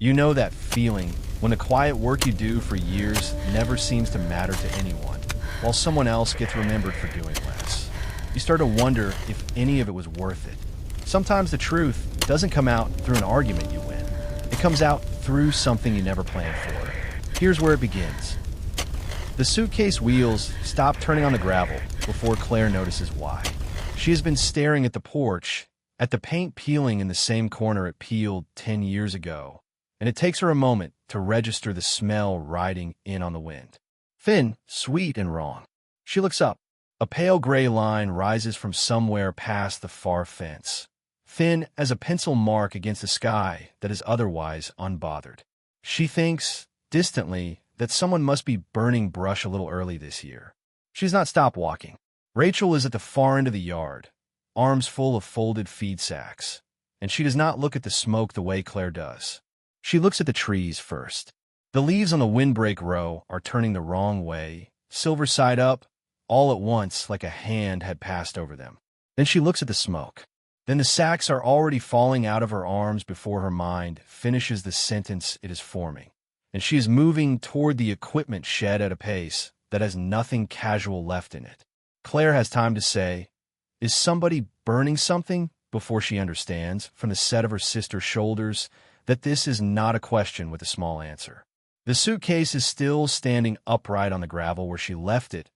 You know that feeling when the quiet work you do for years never seems to matter to anyone, while someone else gets remembered for doing less. You start to wonder if any of it was worth it. Sometimes the truth doesn't come out through an argument you win. It comes out through something you never planned for. Here's where it begins. The suitcase wheels stop turning on the gravel before Claire notices why. She has been staring at the porch, at the paint peeling in the same corner it peeled 10 years ago, and it takes her a moment to register the smell riding in on the wind. Thin, sweet, and wrong. She looks up. A pale gray line rises from somewhere past the far fence, thin as a pencil mark against a sky that is otherwise unbothered. She thinks, distantly, that someone must be burning brush a little early this year. She's not stopped walking. Rachel is at the far end of the yard, arms full of folded feed sacks, and she does not look at the smoke the way Claire does. She looks at the trees first. The leaves on the windbreak row are turning the wrong way, silver side up, all at once like a hand had passed over them. Then she looks at the smoke. Then the sacks are already falling out of her arms before her mind finishes the sentence it is forming, and she is moving toward the equipment shed at a pace that has nothing casual left in it. Claire has time to say, "Is somebody burning something?" before she understands, from the set of her sister's shoulders, that this is not a question with a small answer. The suitcase is still standing upright on the gravel where she left it,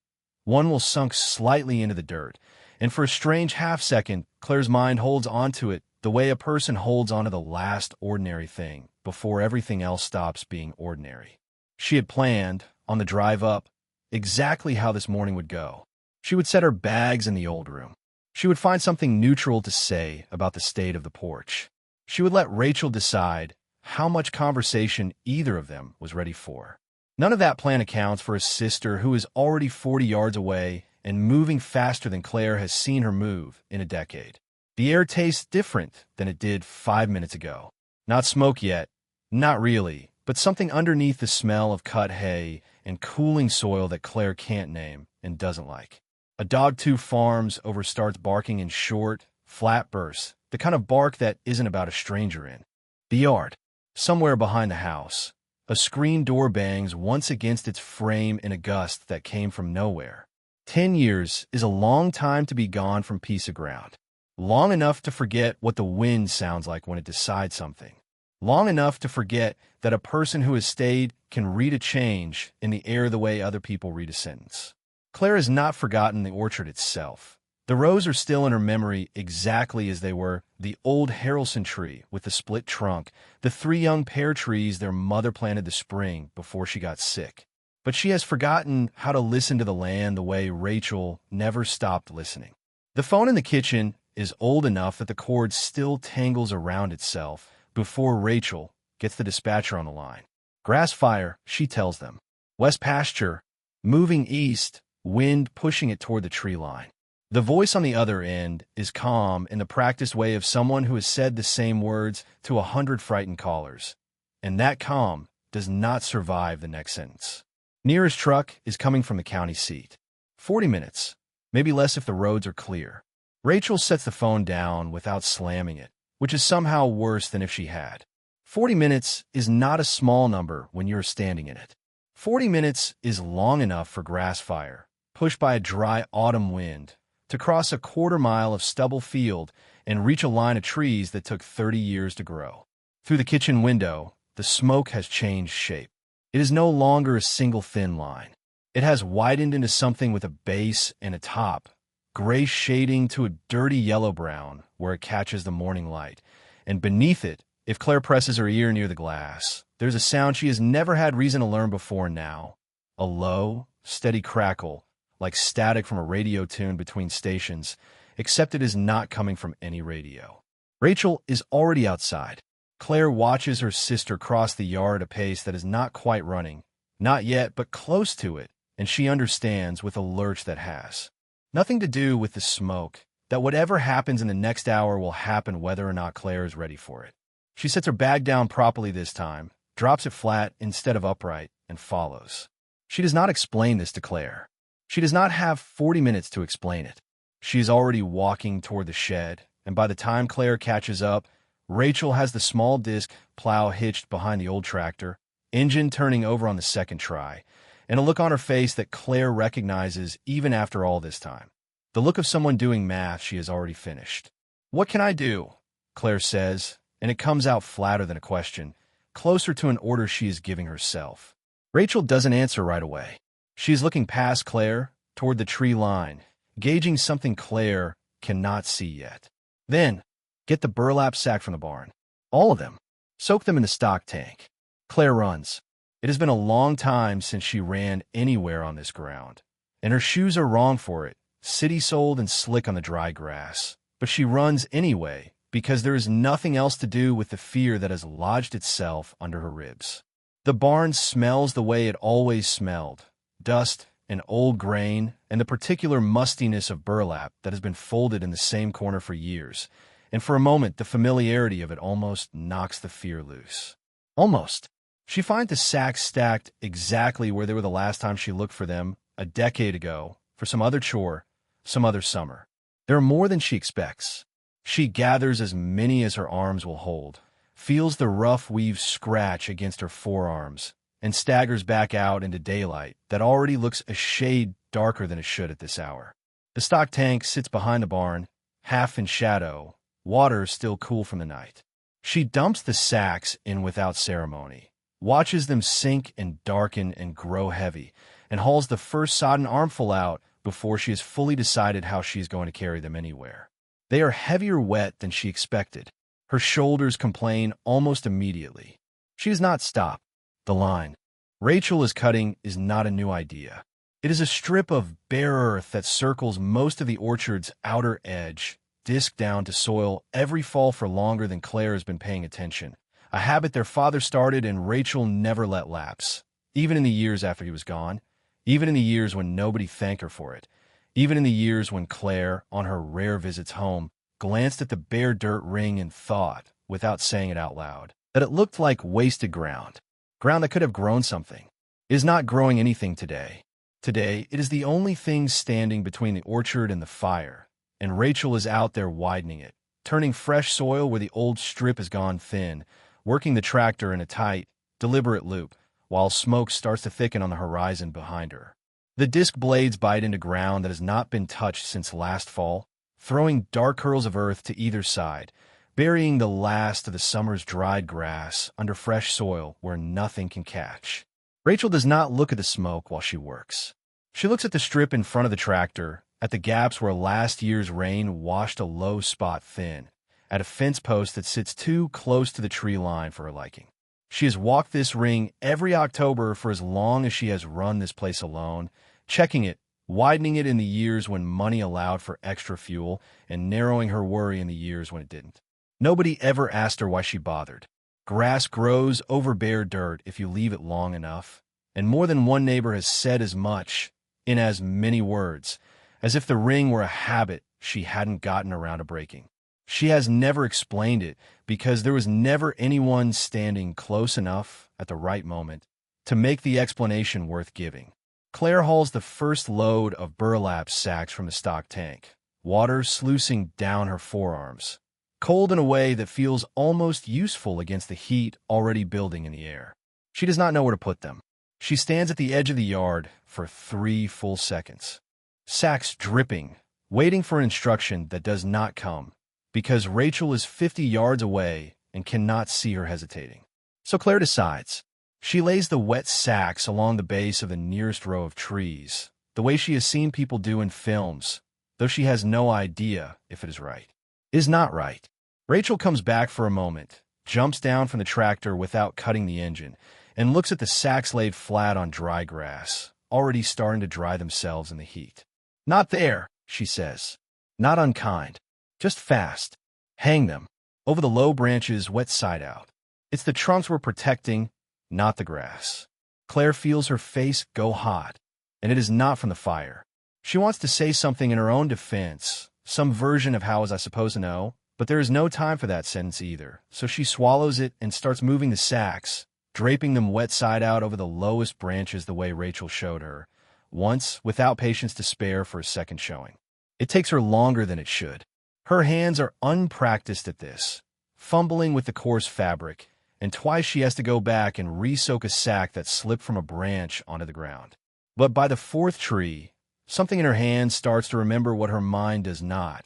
one will sunk slightly into the dirt, and for a strange half-second, Claire's mind holds onto it the way a person holds onto the last ordinary thing before everything else stops being ordinary. She had planned, on the drive up, exactly how this morning would go. She would set her bags in the old room. She would find something neutral to say about the state of the porch. She would let Rachel decide how much conversation either of them was ready for. None of that plan accounts for a sister who is already 40 yards away and moving faster than Claire has seen her move in a decade. The air tastes different than it did 5 minutes ago. Not smoke yet, not really, but something underneath the smell of cut hay and cooling soil that Claire can't name and doesn't like. A dog 2 farms over starts barking in short, flat bursts, the kind of bark that isn't about a stranger in the yard. Somewhere behind the house, a screen door bangs once against its frame in a gust that came from nowhere. 10 years is a long time to be gone from piece of ground. Long enough to forget what the wind sounds like when it decides something. Long enough to forget that a person who has stayed can read a change in the air the way other people read a sentence. Claire has not forgotten the orchard itself. The rows are still in her memory exactly as they were: the old Harrelson tree with the split trunk, the 3 young pear trees their mother planted the spring before she got sick. But she has forgotten how to listen to the land the way Rachel never stopped listening. The phone in the kitchen is old enough that the cord still tangles around itself before Rachel gets the dispatcher on the line. Grass fire, she tells them. West pasture, moving east, wind pushing it toward the tree line. The voice on the other end is calm in the practiced way of someone who has said the same words to 100 frightened callers, and that calm does not survive the next sentence. Nearest truck is coming from the county seat. 40 minutes, maybe less if the roads are clear. Rachel sets the phone down without slamming it, which is somehow worse than if she had. 40 minutes is not a small number when you're standing in it. 40 minutes is long enough for grass fire, pushed by a dry autumn wind, to cross a quarter-mile of stubble field and reach a line of trees that took 30 years to grow. Through the kitchen window, the smoke has changed shape. It is no longer a single thin line. It has widened into something with a base and a top, gray shading to a dirty yellow-brown where it catches the morning light, and beneath it, if Claire presses her ear near the glass, there's a sound she has never had reason to learn before now. A low, steady crackle, like static from a radio tune between stations, except it is not coming from any radio. Rachel is already outside. Claire watches her sister cross the yard at a pace that is not quite running, not yet, but close to it, and she understands with a lurch that has nothing to do with the smoke, that whatever happens in the next hour will happen whether or not Claire is ready for it. She sets her bag down properly this time, drops it flat instead of upright, and follows. She does not explain this to Claire. She does not have 40 minutes to explain it. She is already walking toward the shed, and by the time Claire catches up, Rachel has the small disc plow hitched behind the old tractor, engine turning over on the second try, and a look on her face that Claire recognizes even after all this time. The look of someone doing math she has already finished. "What can I do?" Claire says, and it comes out flatter than a question, closer to an order she is giving herself. Rachel doesn't answer right away. She is looking past Claire, toward the tree line, gauging something Claire cannot see yet. Then, get the burlap sack from the barn. All of them. Soak them in the stock tank. Claire runs. It has been a long time since she ran anywhere on this ground, and her shoes are wrong for it, city-soled and slick on the dry grass. But she runs anyway, because there is nothing else to do with the fear that has lodged itself under her ribs. The barn smells the way it always smelled, dust and old grain and the particular mustiness of burlap that has been folded in the same corner for years, and for a moment the familiarity of it almost knocks the fear loose. Almost. She finds the sacks stacked exactly where they were the last time she looked for them, a decade ago, for some other chore, some other summer. There are more than she expects. She gathers as many as her arms will hold, feels the rough weave scratch against her forearms, and staggers back out into daylight that already looks a shade darker than it should at this hour. The stock tank sits behind the barn, half in shadow, water still cool from the night. She dumps the sacks in without ceremony, watches them sink and darken and grow heavy, and hauls the first sodden armful out before she has fully decided how she is going to carry them anywhere. They are heavier wet than she expected. Her shoulders complain almost immediately. She does not stop. The line Rachel is cutting is not a new idea. It is a strip of bare earth that circles most of the orchard's outer edge, disc down to soil every fall for longer than Claire has been paying attention, a habit their father started and Rachel never let lapse, even in the years after he was gone, even in the years when nobody thanked her for it, even in the years when Claire, on her rare visits home, glanced at the bare dirt ring and thought, without saying it out loud, that it looked like wasted ground that could have grown something. It is not growing anything today. Today, it is the only thing standing between the orchard and the fire, and Rachel is out there widening it, turning fresh soil where the old strip has gone thin, working the tractor in a tight, deliberate loop, while smoke starts to thicken on the horizon behind her. The disc blades bite into ground that has not been touched since last fall, throwing dark curls of earth to either side, burying the last of the summer's dried grass under fresh soil where nothing can catch. Rachel does not look at the smoke while she works. She looks at the strip in front of the tractor, at the gaps where last year's rain washed a low spot thin, at a fence post that sits too close to the tree line for her liking. She has walked this ring every October for as long as she has run this place alone, checking it, widening it in the years when money allowed for extra fuel, and narrowing her worry in the years when it didn't. Nobody ever asked her why she bothered. Grass grows over bare dirt if you leave it long enough, and more than one neighbor has said as much, in as many words, as if the ring were a habit she hadn't gotten around to breaking. She has never explained it because there was never anyone standing close enough at the right moment to make the explanation worth giving. Claire hauls the first load of burlap sacks from the stock tank, water sluicing down her forearms, cold in a way that feels almost useful against the heat already building in the air. She does not know where to put them. She stands at the edge of the yard for 3 full seconds, sacks dripping, waiting for instruction that does not come, because Rachel is 50 yards away and cannot see her hesitating. So Claire decides. She lays the wet sacks along the base of the nearest row of trees, the way she has seen people do in films, though she has no idea if it is right. It is not right. Rachel comes back for a moment, jumps down from the tractor without cutting the engine, and looks at the sacks laid flat on dry grass, already starting to dry themselves in the heat. "Not there," she says. "Not unkind. Just fast. Hang them. Over the low branches, wet side out. It's the trunks we're protecting, not the grass." Claire feels her face go hot, and it is not from the fire. She wants to say something in her own defense, some version of "how was I supposed to know?" But there is no time for that sentence either, so she swallows it and starts moving the sacks, draping them wet side out over the lowest branches the way Rachel showed her, once without patience to spare for a second showing. It takes her longer than it should. Her hands are unpracticed at this, fumbling with the coarse fabric, and twice she has to go back and re-soak a sack that slipped from a branch onto the ground. But by the fourth tree, something in her hand starts to remember what her mind does not.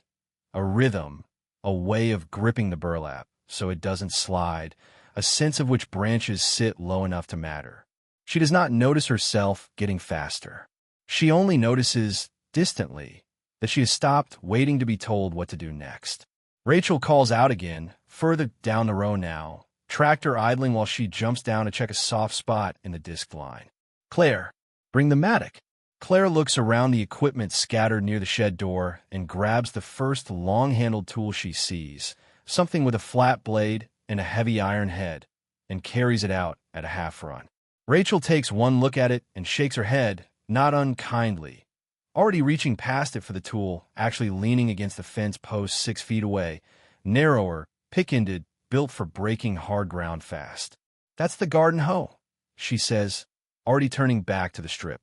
A rhythm, a way of gripping the burlap so it doesn't slide, a sense of which branches sit low enough to matter. She does not notice herself getting faster. She only notices, distantly, that she has stopped waiting to be told what to do next. Rachel calls out again, further down the row now, tractor idling while she jumps down to check a soft spot in the disc line. "Claire, bring the mattock." Claire looks around the equipment scattered near the shed door and grabs the first long-handled tool she sees, something with a flat blade and a heavy iron head, and carries it out at a half-run. Rachel takes one look at it and shakes her head, not unkindly, already reaching past it for the tool, actually leaning against the fence post 6 feet away, narrower, pick-ended, built for breaking hard ground fast. "That's the garden hoe," she says, already turning back to the strip.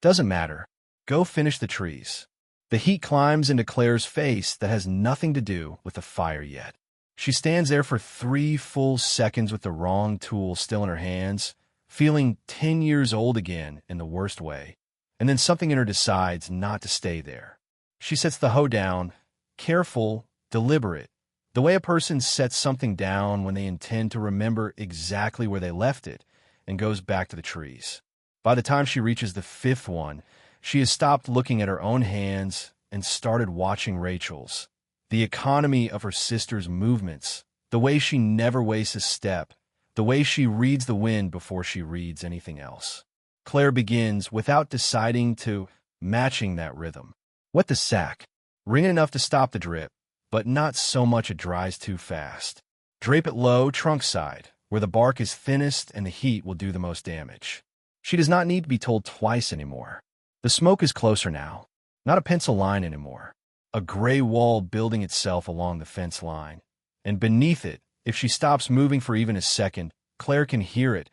"Doesn't matter. Go finish the trees." The heat climbs into Claire's face that has nothing to do with the fire yet. She stands there for 3 full seconds with the wrong tool still in her hands, feeling 10 years old again in the worst way, and then something in her decides not to stay there. She sets the hoe down, careful, deliberate, the way a person sets something down when they intend to remember exactly where they left it, and goes back to the trees. By the time she reaches the 5th one, she has stopped looking at her own hands and started watching Rachel's. The economy of her sister's movements, the way she never wastes a step, the way she reads the wind before she reads anything else. Claire begins, without deciding to, matching that rhythm. Wet the sack, wring it enough to stop the drip, but not so much it dries too fast. Drape it low, trunk side, where the bark is thinnest and the heat will do the most damage. She does not need to be told twice anymore. The smoke is closer now, not a pencil line anymore. A gray wall building itself along the fence line. And beneath it, if she stops moving for even a second, Claire can hear it,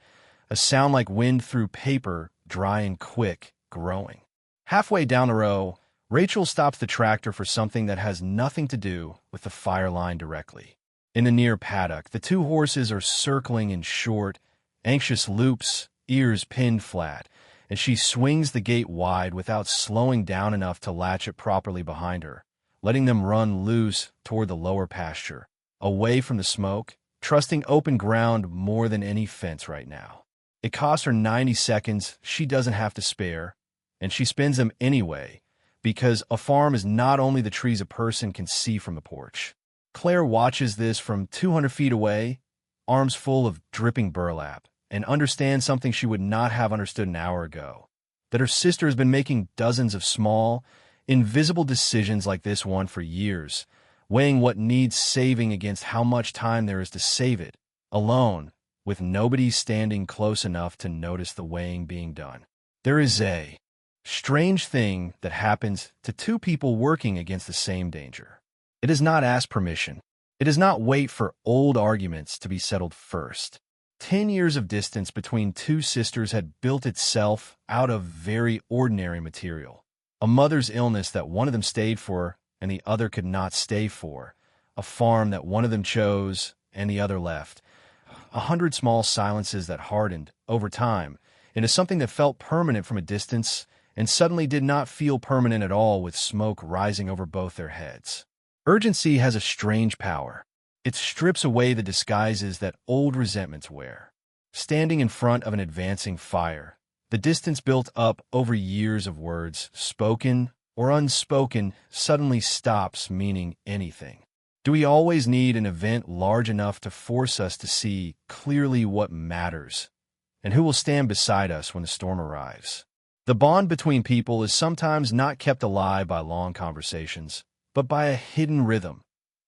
a sound like wind through paper, dry and quick, growing. Halfway down the row, Rachel stops the tractor for something that has nothing to do with the fire line directly. In the near paddock, the 2 horses are circling in short, anxious loops, ears pinned flat, and she swings the gate wide without slowing down enough to latch it properly behind her, letting them run loose toward the lower pasture, away from the smoke, trusting open ground more than any fence right now. It costs her 90 seconds she doesn't have to spare, and she spends them anyway, because a farm is not only the trees a person can see from the porch. Claire watches this from 200 feet away, arms full of dripping burlap, and understands something she would not have understood an hour ago, that her sister has been making dozens of small, invisible decisions like this one for years, weighing what needs saving against how much time there is to save it, alone, with nobody standing close enough to notice the weighing being done. There is a strange thing that happens to 2 people working against the same danger. It does not ask permission. It does not wait for old arguments to be settled first. 10 years of distance between 2 sisters had built itself out of very ordinary material. A mother's illness that one of them stayed for and the other could not stay for. A farm that one of them chose and the other left. 100 small silences that hardened, over time, into something that felt permanent from a distance and suddenly did not feel permanent at all with smoke rising over both their heads. Urgency has a strange power. It strips away the disguises that old resentments wear. Standing in front of an advancing fire, the distance built up over years of words, spoken or unspoken, suddenly stops meaning anything. Do we always need an event large enough to force us to see clearly what matters, and who will stand beside us when the storm arrives? The bond between people is sometimes not kept alive by long conversations, but by a hidden rhythm,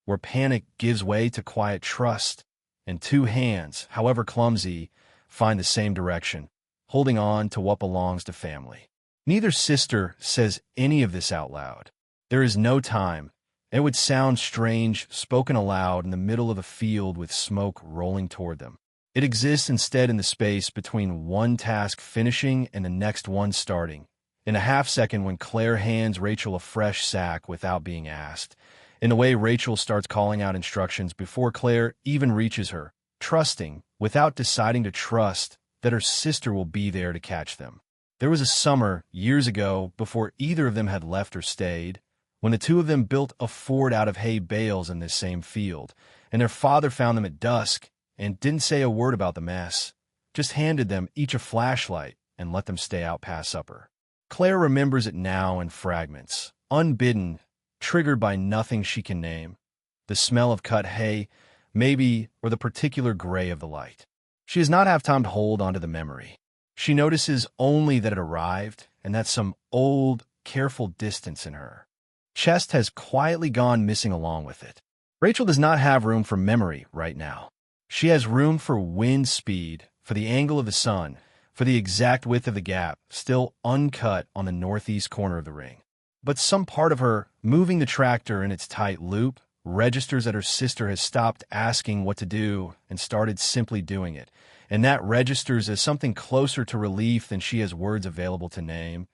where panic gives way to quiet trust, and 2 hands, however clumsy, find the same direction, holding on to what belongs to family. Neither sister says any of this out loud. There is no time. It would sound strange, spoken aloud in the middle of a field with smoke rolling toward them. It exists instead in the space between one task finishing and the next one starting. In a half second when Claire hands Rachel a fresh sack without being asked, in the way Rachel starts calling out instructions before Claire even reaches her, trusting, without deciding to trust, that her sister will be there to catch them. There was a summer, years ago, before either of them had left or stayed, when the two of them built a fort out of hay bales in this same field, and their father found them at dusk and didn't say a word about the mess, just handed them each a flashlight and let them stay out past supper. Claire remembers it now in fragments, unbidden, triggered by nothing she can name. The smell of cut hay, maybe, or the particular gray of the light. She does not have time to hold onto the memory. She notices only that it arrived, and that some old, careful distance in her chest has quietly gone missing along with it. Rachel does not have room for memory right now. She has room for wind speed, for the angle of the sun, for the exact width of the gap, still uncut on the northeast corner of the ring. But some part of her, moving the tractor in its tight loop, registers that her sister has stopped asking what to do and started simply doing it, and that registers as something closer to relief than she has words available to name,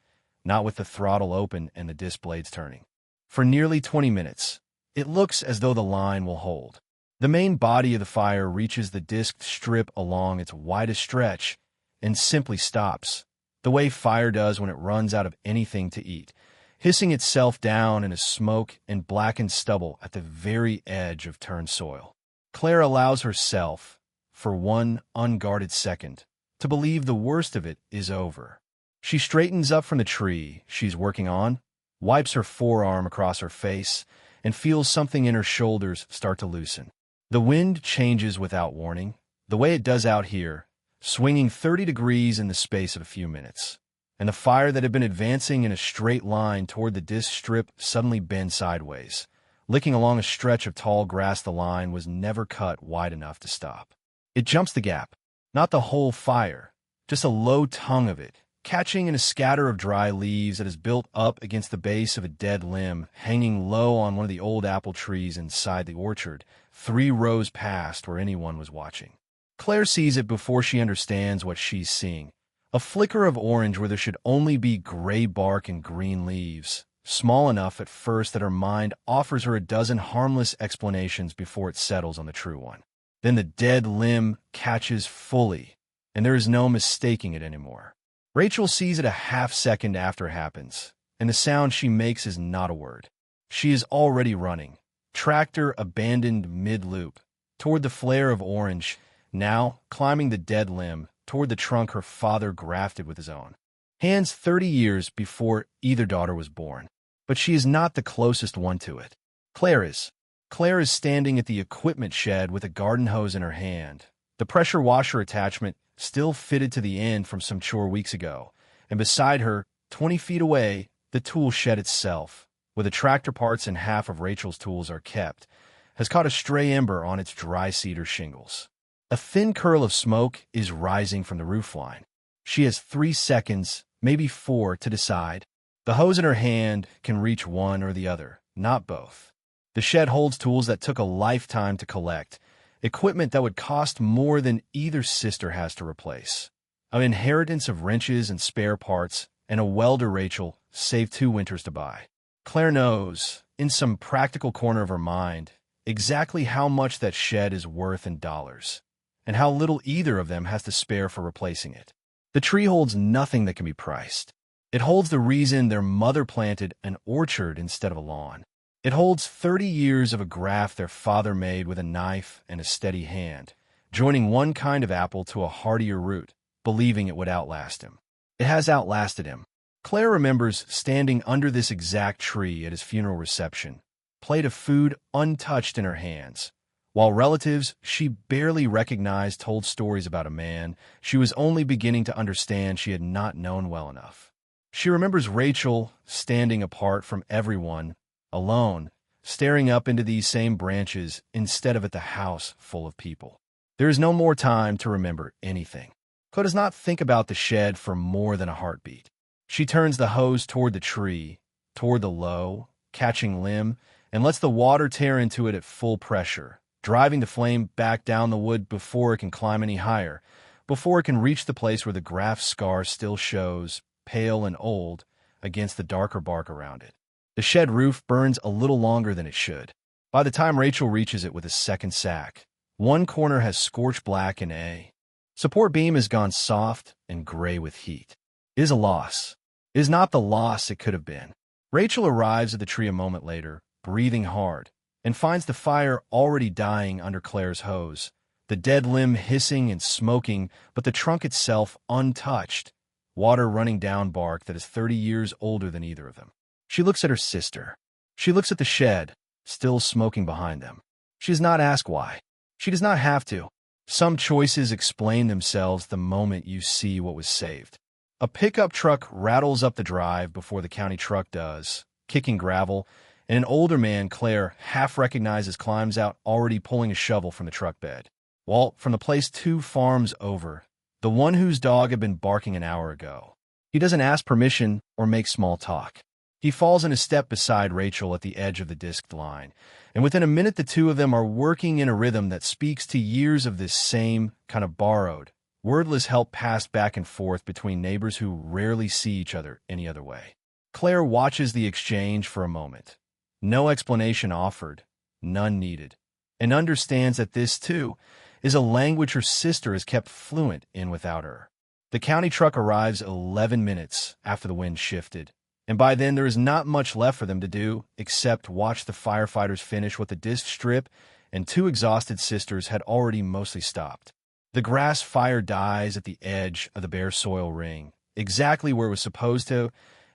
not with the throttle open and the disc blades turning. For nearly 20 minutes, it looks as though the line will hold. The main body of the fire reaches the disc strip along its widest stretch and simply stops, the way fire does when it runs out of anything to eat, hissing itself down in a smoke and blackened stubble at the very edge of turned soil. Claire allows herself, for one unguarded second, to believe the worst of it is over. She straightens up from the tree she's working on, wipes her forearm across her face, and feels something in her shoulders start to loosen. The wind changes without warning, the way it does out here, swinging 30 degrees in the space of a few minutes. And the fire that had been advancing in a straight line toward the disc strip suddenly bends sideways. Licking along a stretch of tall grass, the line was never cut wide enough to stop. It jumps the gap, not the whole fire, just a low tongue of it, catching in a scatter of dry leaves that is built up against the base of a dead limb, hanging low on one of the old apple trees inside the orchard, 3 rows past where anyone was watching. Claire sees it before she understands what she's seeing. A flicker of orange where there should only be gray bark and green leaves, small enough at first that her mind offers her a dozen harmless explanations before it settles on the true one. Then the dead limb catches fully, and there is no mistaking it anymore. Rachel sees it a half-second after it happens, and the sound she makes is not a word. She is already running, tractor abandoned mid-loop, toward the flare of orange, now climbing the dead limb, toward the trunk her father grafted with his own hands 30 years before either daughter was born. But she is not the closest one to it. Claire is. Claire is standing at the equipment shed with a garden hose in her hand, the pressure washer attachment still fitted to the end from some chore weeks ago, and beside her, 20 feet away, the tool shed itself, where the tractor parts and half of Rachel's tools are kept, has caught a stray ember on its dry cedar shingles. A thin curl of smoke is rising from the roofline. She has 3 seconds, maybe 4, to decide. The hose in her hand can reach one or the other, not both. The shed holds tools that took a lifetime to collect, equipment that would cost more than either sister has to replace. An inheritance of wrenches and spare parts, and a welder Rachel saved 2 winters to buy. Claire knows, in some practical corner of her mind, exactly how much that shed is worth in dollars, and how little either of them has to spare for replacing it. The tree holds nothing that can be priced. It holds the reason their mother planted an orchard instead of a lawn. It holds 30 years of a graft their father made with a knife and a steady hand, joining one kind of apple to a hardier root, believing it would outlast him. It has outlasted him. Claire remembers standing under this exact tree at his funeral reception, plate of food untouched in her hands, while relatives she barely recognized told stories about a man she was only beginning to understand she had not known well enough. She remembers Rachel standing apart from everyone, alone, staring up into these same branches instead of at the house full of people. There is no more time to remember anything. Claire does not think about the shed for more than a heartbeat. She turns the hose toward the tree, toward the low, catching limb, and lets the water tear into it at full pressure, driving the flame back down the wood before it can climb any higher, before it can reach the place where the graft scar still shows, pale and old, against the darker bark around it. The shed roof burns a little longer than it should. By the time Rachel reaches it with a second sack, one corner has scorched black and a support beam has gone soft and gray with heat. It is a loss. It is not the loss it could have been. Rachel arrives at the tree a moment later, breathing hard, and finds the fire already dying under Claire's hose, the dead limb hissing and smoking, but the trunk itself untouched, water running down bark that is 30 years older than either of them. She looks at her sister. She looks at the shed, still smoking behind them. She does not ask why. She does not have to. Some choices explain themselves the moment you see what was saved. A pickup truck rattles up the drive before the county truck does, kicking gravel, and an older man, Claire, half recognizes, climbs out, already pulling a shovel from the truck bed. Walt, from the place 2 farms over, the one whose dog had been barking an hour ago. He doesn't ask permission or make small talk. He falls in a step beside Rachel at the edge of the disked line, and within a minute the two of them are working in a rhythm that speaks to years of this same, kind of borrowed, wordless help passed back and forth between neighbors who rarely see each other any other way. Claire watches the exchange for a moment. No explanation offered, none needed, and understands that this, too, is a language her sister has kept fluent in without her. The county truck arrives 11 minutes after the wind shifted, and by then there is not much left for them to do except watch the firefighters finish what the disc strip and 2 exhausted sisters had already mostly stopped. The grass fire dies at the edge of the bare soil ring, exactly where it was supposed to,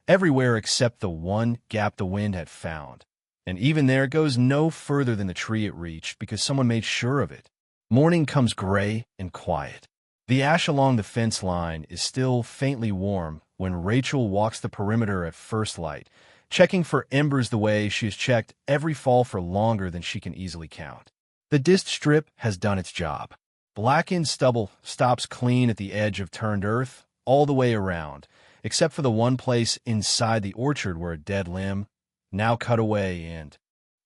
everywhere except the one gap the wind had found. And even there it goes no further than the tree it reached because someone made sure of it. Morning comes gray and quiet. The ash along the fence line is still faintly warm when Rachel walks the perimeter at first light, checking for embers the way she has checked every fall for longer than she can easily count. The disc strip has done its job. Blackened stubble stops clean at the edge of turned earth all the way around, except for the one place inside the orchard where a dead limb, now cut away and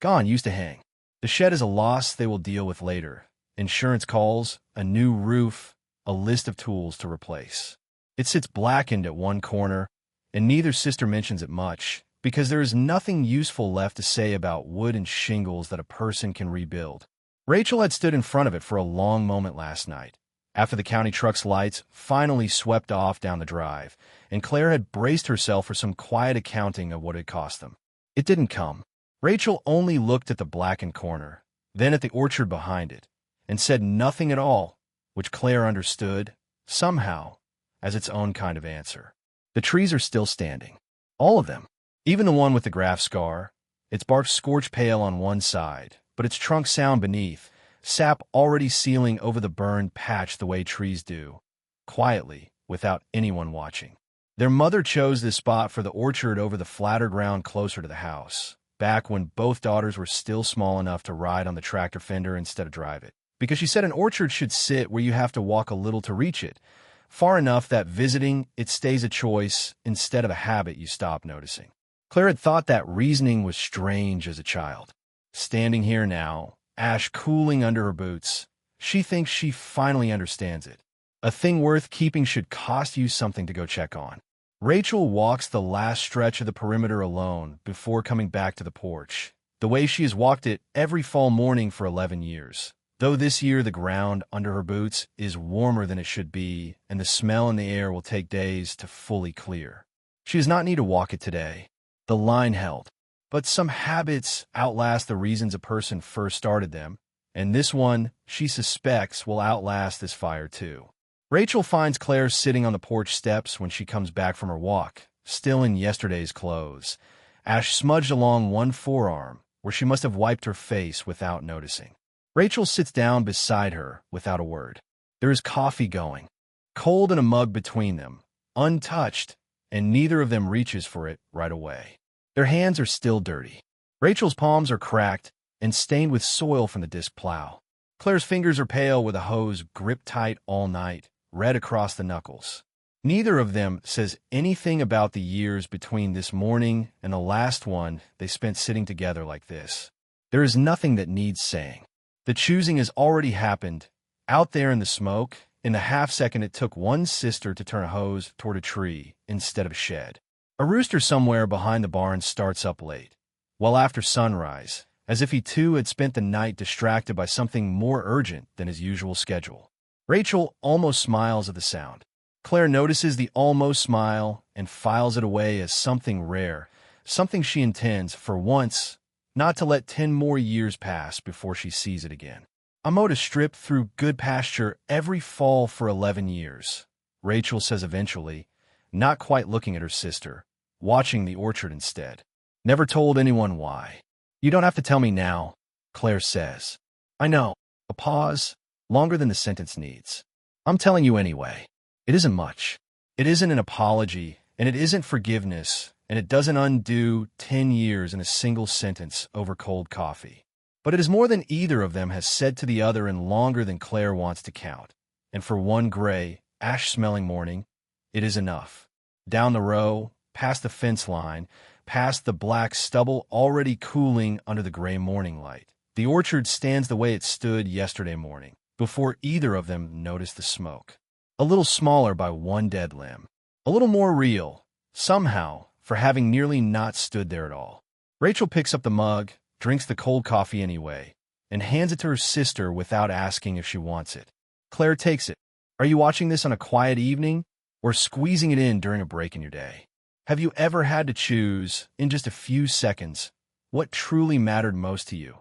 gone, used to hang. The shed is a loss they will deal with later. Insurance calls, a new roof, a list of tools to replace. It sits blackened at one corner, and neither sister mentions it much, because there is nothing useful left to say about wood and shingles that a person can rebuild. Rachel had stood in front of it for a long moment last night, after the county truck's lights finally swept off down the drive, and Claire had braced herself for some quiet accounting of what it cost them. It didn't come. Rachel only looked at the blackened corner, then at the orchard behind it, and said nothing at all, which Claire understood, somehow, as its own kind of answer. The trees are still standing. All of them. Even the one with the graft scar, its bark scorched pale on one side, but its trunk sound beneath, sap already sealing over the burned patch the way trees do, quietly, without anyone watching. Their mother chose this spot for the orchard over the flatter ground closer to the house, back when both daughters were still small enough to ride on the tractor fender instead of drive it. Because she said an orchard should sit where you have to walk a little to reach it, far enough that visiting it stays a choice instead of a habit you stop noticing. Claire had thought that reasoning was strange as a child. Standing here now, ash cooling under her boots, she thinks she finally understands it. A thing worth keeping should cost you something to go check on. Rachel walks the last stretch of the perimeter alone before coming back to the porch, the way she has walked it every fall morning for 11 years. Though this year the ground under her boots is warmer than it should be, and the smell in the air will take days to fully clear. She does not need to walk it today. The line held. But some habits outlast the reasons a person first started them, and this one, she suspects, will outlast this fire too. Rachel finds Claire sitting on the porch steps when she comes back from her walk, still in yesterday's clothes, ash smudged along one forearm, where she must have wiped her face without noticing. Rachel sits down beside her without a word. There is coffee going, cold in a mug between them, untouched, and neither of them reaches for it right away. Their hands are still dirty. Rachel's palms are cracked and stained with soil from the disc plow. Claire's fingers are pale with a hose gripped tight all night, red across the knuckles. Neither of them says anything about the years between this morning and the last one they spent sitting together like this. There is nothing that needs saying. The choosing has already happened, out there in the smoke, in the half-second it took one sister to turn a hose toward a tree instead of a shed. A rooster somewhere behind the barn starts up late, well after sunrise, as if he too had spent the night distracted by something more urgent than his usual schedule. Rachel almost smiles at the sound. Claire notices the almost smile and files it away as something rare, something she intends, for once, not to let 10 more years pass before she sees it again. I mowed a strip through good pasture every fall for 11 years, Rachel says eventually, not quite looking at her sister, watching the orchard instead. Never told anyone why. You don't have to tell me now, Claire says. I know. A pause, longer than the sentence needs. I'm telling you anyway. It isn't much. It isn't an apology, and it isn't forgiveness, and it doesn't undo 10 years in a single sentence over cold coffee. But it is more than either of them has said to the other and longer than Claire wants to count. And for one gray, ash-smelling morning, it is enough. Down the row, past the fence line, past the black stubble already cooling under the gray morning light, the orchard stands the way it stood yesterday morning, before either of them noticed the smoke. A little smaller by one dead limb. A little more real, somehow, for having nearly not stood there at all. Rachel picks up the mug, drinks the cold coffee anyway, and hands it to her sister without asking if she wants it. Claire takes it. Are you watching this on a quiet evening, or squeezing it in during a break in your day? Have you ever had to choose, in just a few seconds, what truly mattered most to you,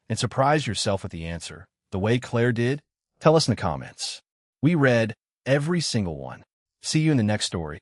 and surprise yourself with the answer, the way Claire did? Tell us in the comments. We read every single one. See you in the next story.